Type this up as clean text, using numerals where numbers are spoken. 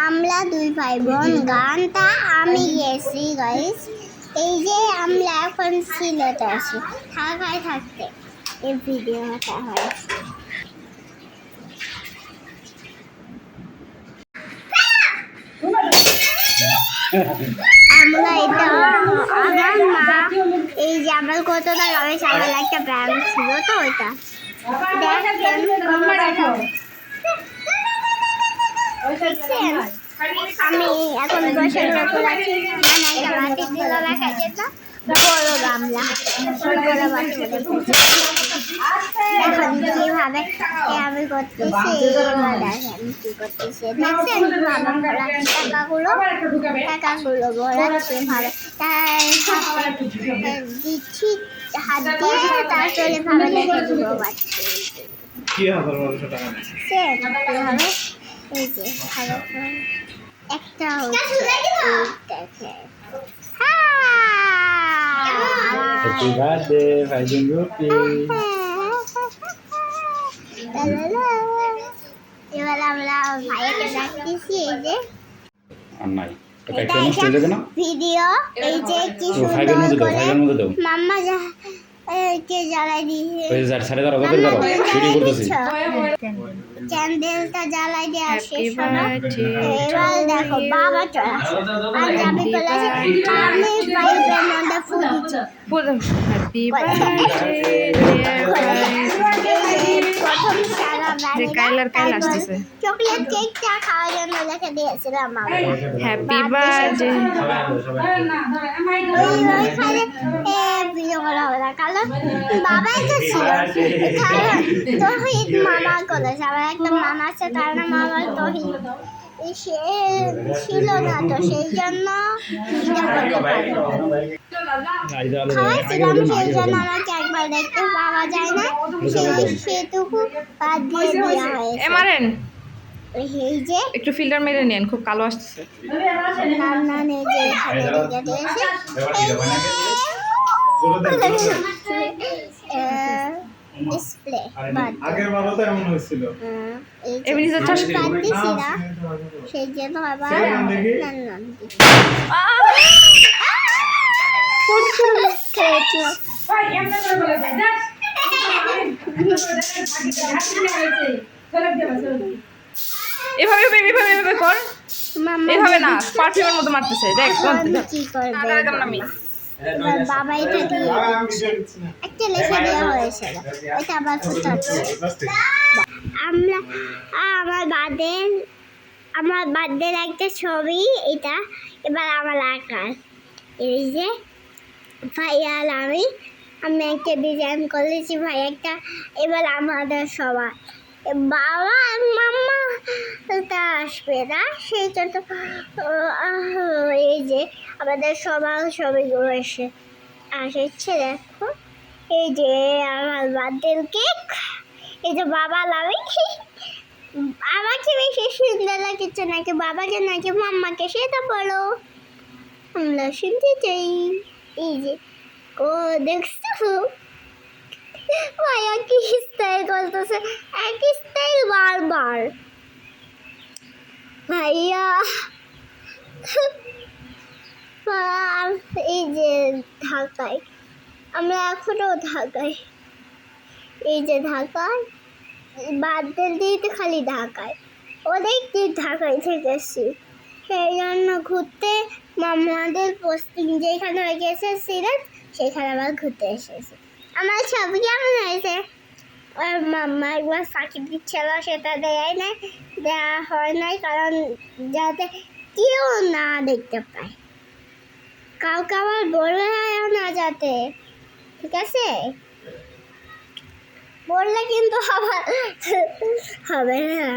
আমরা দুই ভাই বোন গানটা আমি গেছি গাইস। এই যে আমরা এখন সিলেটে আছি, ঢাকায় থাকতে এই ভিডিওটা হয়। আমরা এটা আমার মা এই যে আমার কত টাকা হয়েছে, আমার একটা ব্যাংক ছিল তো ওইটা দেখছেন। আমি এখন বসে আছি, মানে একটা বাটি দিল রাখা যেত বড় গামলা এখন কিভাবে আমি করতেছি, দেখেন কি করতেছি দেখছেন। টাকাগুলো ভরাচ্ছি ভাবে দিচ্ছি হাত দিয়ে, তারপরে ভাবে দেখে দুটো পাচ্ছি এই যে একটা হচ্ছে দেখে। Happy birthday, Faizun Rupi. এবার আমরা ভাইকে ডাকতেছি এই যে ভিডিও, এই যে কি সুন্দর মাম্মা কে জ্বালাই দিয়েছে, ক্যান্ডেলটা জ্বালাই দিয়ে আসে। এবার দেখো বাবা চলে আসে, পাঞ্জাবি পরে আছে, আমি ভাইবের মধ্যে ফুল দিচ্ছি। চকলেট কেকটা খাওয়ার জন্য রেখে দিয়েছিলাম মামা। Happy birthday. বাবাই তো ছিল, তহিদ মামা করেছে, আমার একটা মামা আছে, তার নাম আমার তহিদ, সে ছিল না তো সেই জন্য খাওয়াইছিলাম, সেই জন্য আমাকে একবার দেখতে পাওয়া যায় না, সেটুকু বাদ দিয়ে দেওয়া হয়েছে। এই যে একটু ফিল্টার মেরে নেন, খুব কালো আসছে। রান্না নেই যে এখানে রেখে দিয়েছে, ডিসপ্লে আগের বাবা তো এমন হয়েছিল, এমনি তো চাষ পাচ্ছি না, সেই জন্য আবার রান্না এভাবে এভাবে এভাবে কর, এভাবে না পারফিউমের মতো মারতেছে। দেখ কি করবে বাবা, এটা দিয়ে একটা লেখা দেওয়া হয়েছিল, এটা আবার আমরা আমার বার্থডের একটা ছবি এটা। এবার আমার আঁকার এই যে ভাইয়া আর আমি একটা ডিজাইন করেছি ভাই একটা। এবার আমাদের সবাই বাবা মাম্মা তা আসবে না, সেই জন্য এই যে আমাদের সবার ছবিগুলো আসছে দেখো। এই যে আমার বার্থডের কেক, এই যে বাবা আমি আমাকে বেশি সুন্দর লাগছে নাকি বাবাকে নাকি মাম্মাকে, সেটা বলো, আমরা শুনতে চাই। এই যে ও দেখছো ভাইয়া কি স্টাইল করতেছে, একই স্টাইল বারবার ভাইয়া। এই যে ঢাকায়, আমরা এখনো ঢাকায়, এই যে ঢাকায় বার্থডে দিতে খালি ঢাকায়, অনেক দিন ঢাকায় থেকেছি, সেই জন্য ঘুরতে মামাদের পোস্টিং যেখানে হয়ে গেছে সিলেট, সেখানে আবার ঘুরতে এসেছি। আমার ছবি কেমন হয়েছে? ওর মাম্মা একবার ফাঁকি দিচ্ছিল, সেটা দেওয়া হয় নাই, কারণ যাতে কেউ না দেখতে পায়, কাউকে আবার বললে না যাতে, ঠিক আছে? বললে কিন্তু আবার হবে না।